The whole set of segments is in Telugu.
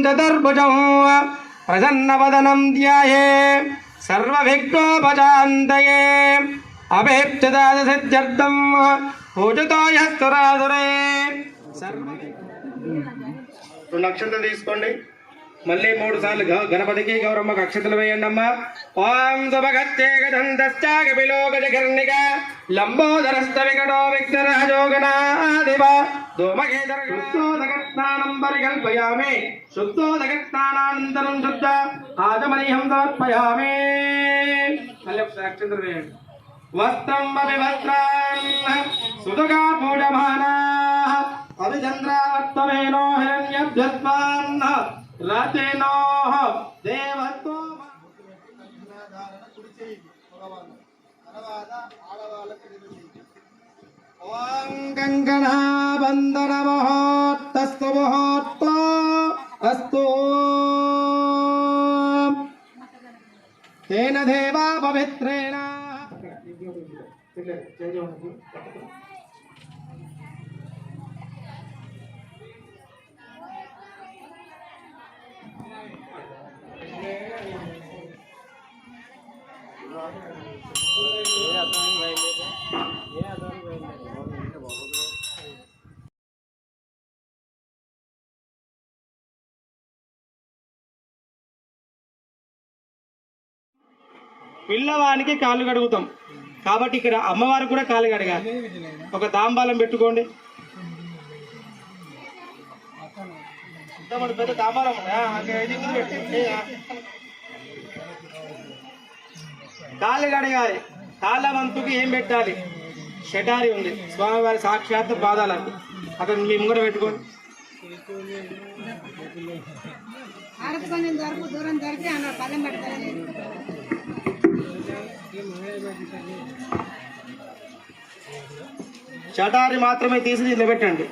చతుర్భుజం ప్రసన్నవదనం ధ్యాయే సర్వవిఘ్నోపశాంతయే అభీప్సితార్థం పూజితో యస్తురాసురే. రెండు అక్షంతలు తీసుకోండి. మళ్ళీ 3 సార్లు గణపతికి గౌరమ్మకు అక్షతలు వేయండి అమ్మా. ఓం శుభగత్యేగదంతశ్చాగపిలోకజకర్ణిక లంబోదరస్త వికటో విఘ్నరాజోగణాదివ ధూమకేతర శుద్ధోదకస్నానం పరికల్పయామి. శుద్ధోదకస్నానానంతరం శుద్ధ ఆచమనీయం సమర్పయామి. మళ్ళీ ఒకసారి అక్షతలు వేయండి. వస్త్రం అవివస్త్రాన్ సుతుగా పూజమానా అవిచంద్రాత్మేనో హిరణ్యభ్యస్వాన్ రాతేనో దేవత్వ. ఓం కంకణా బంధన ముహూర్తస్తు ముహూర్త అస్తు తేన దేవా పవిత్రేణ. పిల్లవానికి కాళ్ళు కడుగుతాం కాబట్టి ఇక్కడ అమ్మవారికి కూడా కాళ్ళు కడగాలి. ఒక తాంబాలం పెట్టుకోండి. పెద్ద తాంబాలం కాళ్ళు కడగాలి. కాళ్ళ వంతుకి ఏం పెట్టాలి? షటారి ఉంది, స్వామివారి సాక్షాత్ పాదాలకు అక్కడ మీ ముంగట పెట్టుకోండి. షటారి మాత్రమే తీసి దీనిలో పెట్టండి.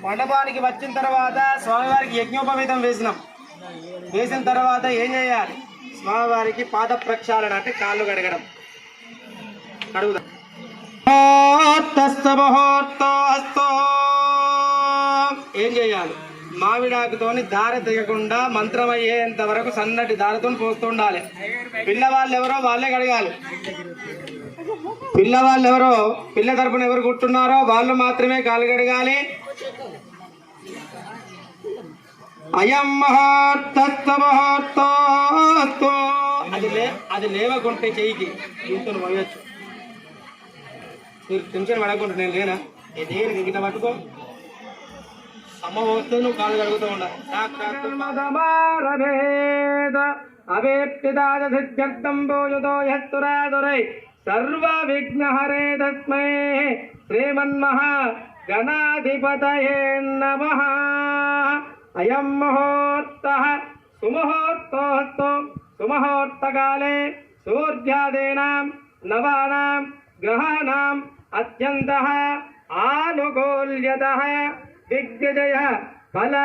మండపానికి వచ్చిన తర్వాత స్వామివారికి యజ్ఞోపవీతం వేసిన తర్వాత ఏం చేయాలి? స్వామివారికి పాద ప్రక్షాళన అంటే కాళ్ళు కడగడం. కడుగుదాం. ఏం చేయాలి? మామిడాకుతోని దారి తెగకుండా మంత్రం అయ్యేంత వరకు సన్నటి దారితో పోస్తుండాలి. పిల్లవాళ్ళు ఎవరో వాళ్ళే కడగాలి. పిల్ల తరపున ఎవరు కూర్చున్నారో వాళ్ళు మాత్రమే కాలు కడగాలి. అయం ముహూర్తస్తు ముహూర్తోస్తు. అది లేవకుంటే చెయ్యికి దీంతో పోయొచ్చు. మీరు టెన్షన్ పడకుండా నేను లేనా దేనికి గిట్ట పట్టుకో. అమ్మ వస్తూ నువ్వు కాలు కడుగుతూ ఉండాలి. సర్వ విఘ్నహరే తస్మై శ్రీమన్మహా గణాధిపతయే నమః. అయం ముహూర్తః సుముహూర్తోస్తు సుముహూర్తకాలే సూర్యాదీనాం నవానాం గ్రహాణాం అత్యంతః ఆనుకూల్యతః దిగ్విజయ ఫల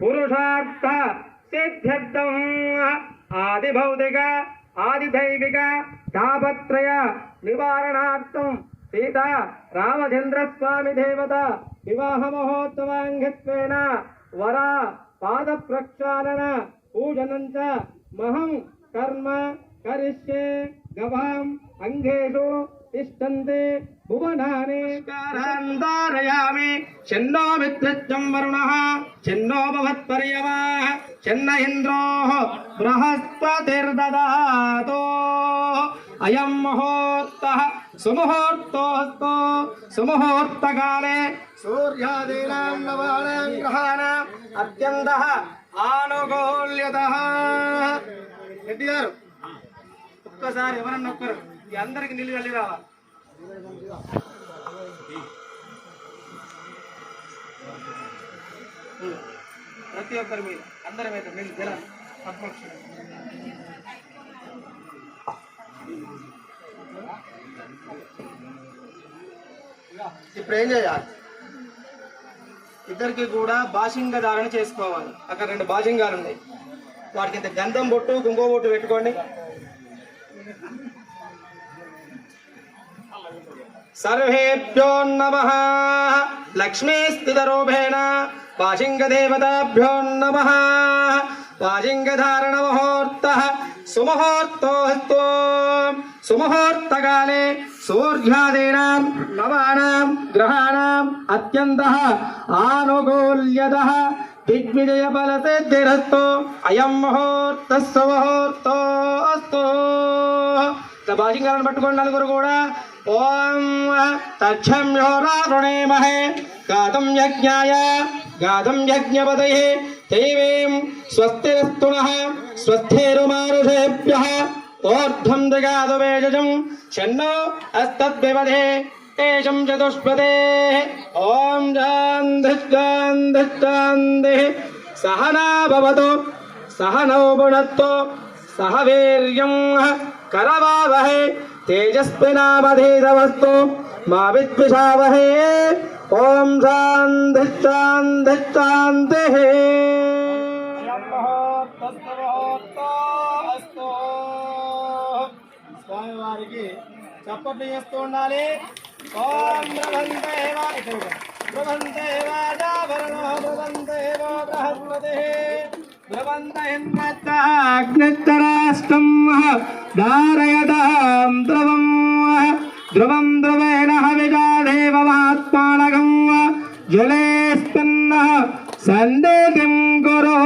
పురుషార్థ సిద్ధ్యర్థం ఆదిభౌతిక ఆదిదైవిక తాపత్రయ నివారణార్థం సీతా రామచంద్రస్వామి దేవత వివాహ మహోత్సవాంగిత్వేన వర పాద ప్రక్షాళన పూజనం చ మహం కర్మ కరిష్యే. గవాం అంగేషు తిష్టంతే భువనాని ధారయామి. చెన్నో మిత్రత్వం వరుణః చెన్నో భవత్పర్యవాః చెన్న ఇంద్రో బృహస్పతిర్దదాతు. అయం ముహూర్తః సుముహూర్తోస్తు సుముహూర్తకాలే సూర్యాదీనాం నవానాం గ్రహాణాం అత్యంతః ఆనుకూల్యతః. రెడ్డి గారు ఒక్కసారి ఎవరన్నా ఒక్కరు ఈ అందరికి నీళ్ళు వెళ్ళి రావాలి. ప్రతి ఒక్కరి మీద అందరి మీద నీళ్ళు జలాలి. ఇప్పుడు ఏం చేయాలి? ఇద్దరికి కూడా బాషింగ ధారణ చేసుకోవాలి. అక్కడ 2 బాషింగాలు ఉన్నాయి. వాటికి ఇంత గంధం బొట్టు కుంకుమ బొట్టు పెట్టుకోండి. సర్వేభ్యో నమః. లక్ష్మీ స్థితరూపేణ पाशिङ्गदेवताभ्यो नमः पाशिङ्गधारणमुहूर्तः सुमुहूर्तोऽस्तु सुमुहूर्तकाले सूर्यादीनां नवानां ग्रहाणाम् अत्यन्तः आनुकूल्यतः दिग्विजयफलसिद्धिरस्तु अयं मुहूर्तः सुमुहूर्तोऽस्तु भाषिंगाలను పట్టుకోండి నలుగురు కూడా ఓం తచ్చమ్యోరావృణేమహే గాతం యజ్ఞాయ గాతం యజ్ఞపతయే దేవీం స్వస్తిరస్తునః స్వస్థిరుమారుషేభ్యః ఓర్ధ్వం దిగాదు వేజజం షన్నో అస్తద్వివదే ఏషం చతుష్పదే ఓం శాంతిః సహనా భవతు సహనౌ భునత్తు సహ వీర్యం करवावहे तेजस्विनावधीतमस्तु मा विद्विषावहे ओम शांति शांति शांतिः స్వామివారికి చప్పట్లు చేస్తూ ఉండాలి. ఓం బ్రహ్మందేవాజాభరణో బ్రహ్మందేవో బృహస్పతి బ్రహ్మందేంద్రాష్టం ధారయతాం ధ్రువం ధ్రువం ధ్రువేణ హవిషా దేవమాత్మానగం జలేస్పన్న సందేహిం గురు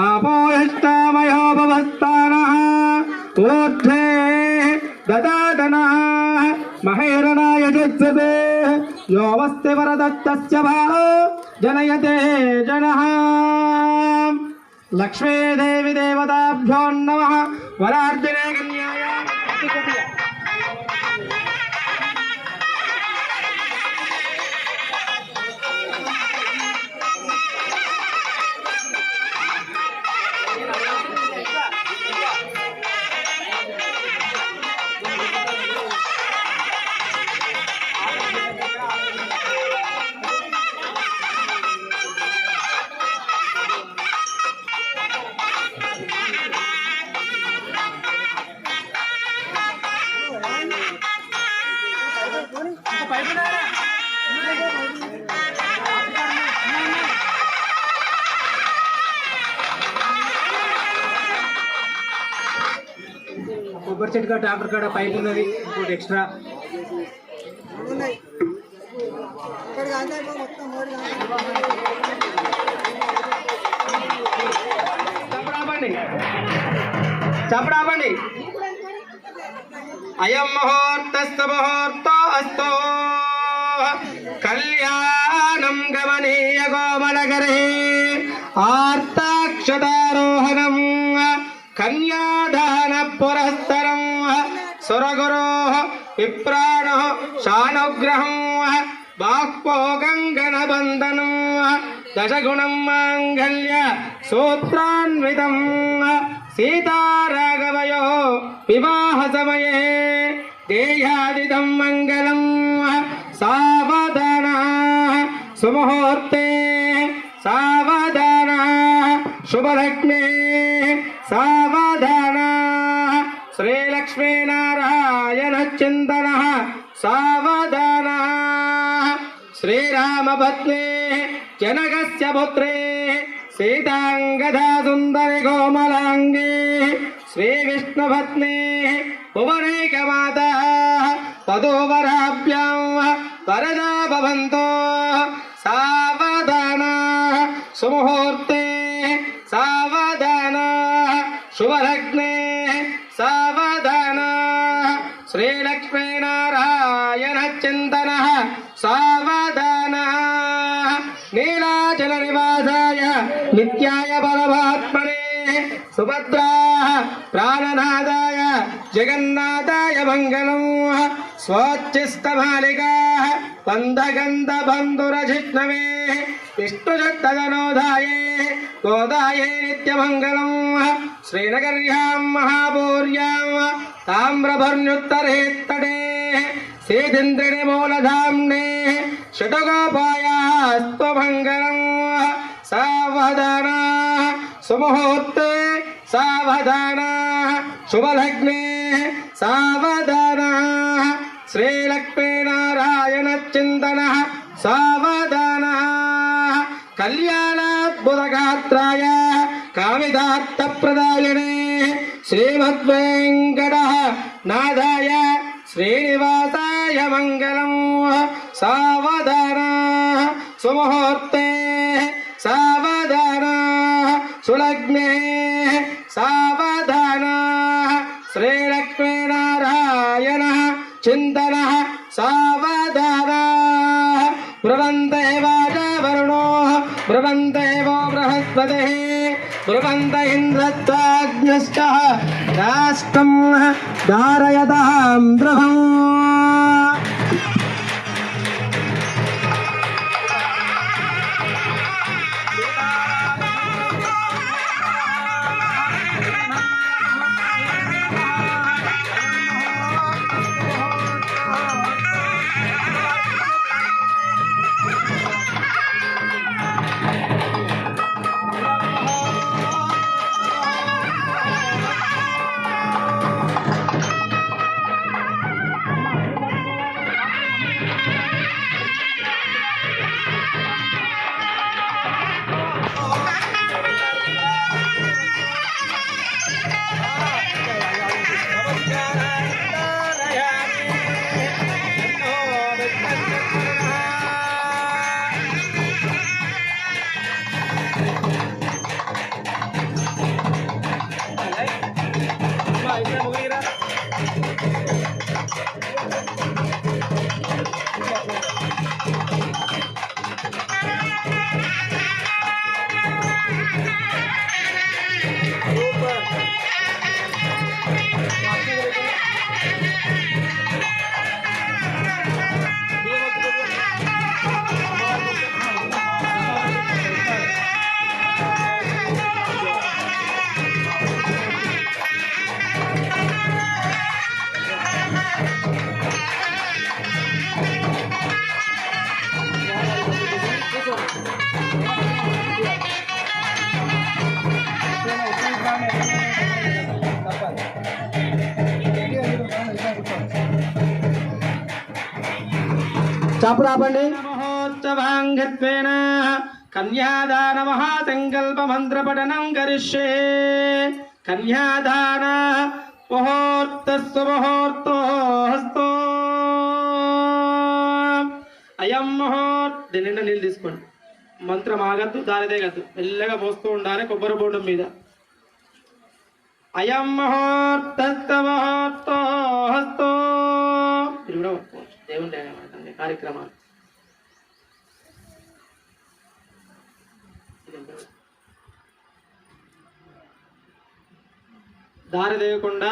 ఆపోయష్టామయో భవస్థానః ఊర్ధ్వే దదాతనః మహేరణాయ జత్సతే యోవస్తి వరదత్తస్య భావో జనయతే జనః లక్ష్మీదేవి దేవతాభ్యో నమః వరార్జనే కన్యాయ కొబ్బరి చెట్టు కాడ డాక్టర్ కాడ పైప్ ఉన్నది ఇంకోటి ఎక్స్ట్రా చప్పడాపండి అయం ముహూర్తస్సు ముహూర్తోऽस्तु కళ్యాణం గమనీయ కోమలకరే ఆర్తాక్షతారోహణం కన్యాదాన పురస్తరం సురగురోః విప్రాణః శానుగ్రహం బాహ్వో కంకణబంధనం దశగుణం మాంగళ్య సూత్రాన్వితం సీతారాఘవయోః వివాహ సమయే దేయాదిదం మంగళం సావధాన సుముహూర్తే సావధాన శుభలగ్నే సావధాన శ్రీలక్ష్మీనారాయణ చింతన సావధాన శ్రీరామపత్నే జనకస్య పుత్రే సీతాంగదా సుందరి కోమలాంగే శ్రీవిష్ణుపత్నే భువనైకమాతా వధూవరాభ్యాం వరదా భవంతో సావధాన సుముహూర్తే సావధాన శుభలగ్నే సావధాన శ్రీలక్ష్మీనారాయణ చింతన సావధాన నీలాచల నివాసాయ నిత్యాయ పరమాత్మనే సుభద్రా ప్రాణనాదాయ జగన్నాథాయ మంగళం స్వోచ్చిష్టమాలికా బంధగంధ బంధురజిష్ణవే విష్ణుశక్తగనోదాయే గోదాయే నిత్యమంగళం శ్రీనగర్యాం మహాపూర్యాం తామ్రభర్ణ్యుత్తరే తడే సేదింద్రిణి మూలధామ్నే షటుగోపాయాస్త్వమంగళం సావధాన సుముహూర్తే సావధాన శుభలగ్నే సావధాన శ్రీలక్ష్మీనారాయణ చింతన సావధాన కల్పగాత్రాయ కామితార్థప్రదాయనే శ్రీమద్వేంకట నాథాయ శ్రీనివాసాయ మంగళం. సావధాన సుముహూర్తే సావధాన సులగ్నే సావధాన శ్రీలక్ష్మీనారాయణ చింతన సావధాన. బ్రువంతే వాచవరుణో బ్రువంతే వో బృహస్పతి బ్రువంత ఇంద్రత్వాగ్నశ్చ రాష్ట్రం ధారయతాం ద్రవం. చాపురాపండి. మహోత్సవాంగత్వేన కన్యాదాన మహాసంకల్ప మంత్ర పఠనం కరిష్యే. కన్యాదాన ముహూర్తస్సు ముహూర్తో హస్తో అయం ముహూర్త. నిండా నీళ్ళు తీసుకోండి. మంత్రం ఆగద్దు, దానిదే గద్దు, మెల్లగా పోస్తూ ఉండాలి కొబ్బరి బోండం మీద. అయం ముహూర్తస్సు ముహూర్తో హస్తో. ఇది కూడా దేవుని కార్యక్రమాలు. దారి దేవకుండా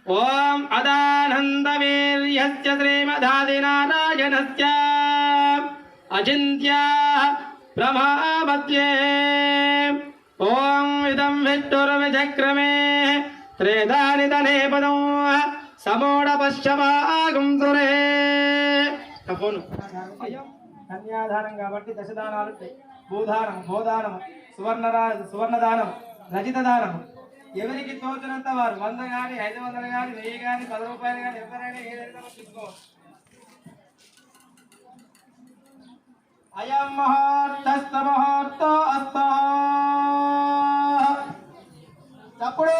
ఓం అదానంద వీర్యస్య శ్రీమదాదినారాయణస్య అచింత్య బ్రహ్మమధ్యే ఓం ఇదం విష్ణుర్విచక్రమే త్రేదాని దనే పదం సమోడ పశ్చమాగం సురే. ఫోను కన్యాదానం కాబట్టి దశదానాలు ఉంటాయి. భూదానం, గోదానం, సువర్ణదానం, రజిత దానం. ఎవరికి తోచినంత వారు 100 కానీ 500 కానీ 1000 కానీ 10 రూపాయలు కానీ ఎవరైనా ఏదైనా తీసుకోవచ్చు. అయం ముహూర్తస్సు ముహూర్తో అస్తో. తప్పుడు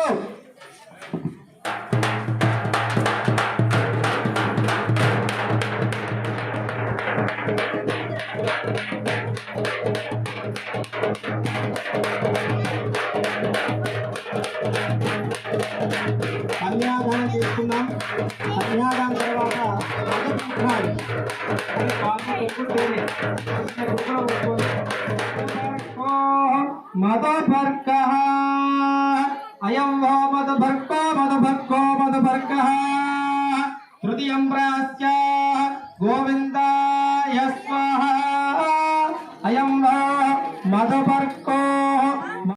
కన్యాదానం తీసుకున్నాం. కన్యాదానం తర్వాత మదభర్క అయం వో మదభర్కో మదభర్కో మదభర్క తృతీయం ప్రాస్య గోవింద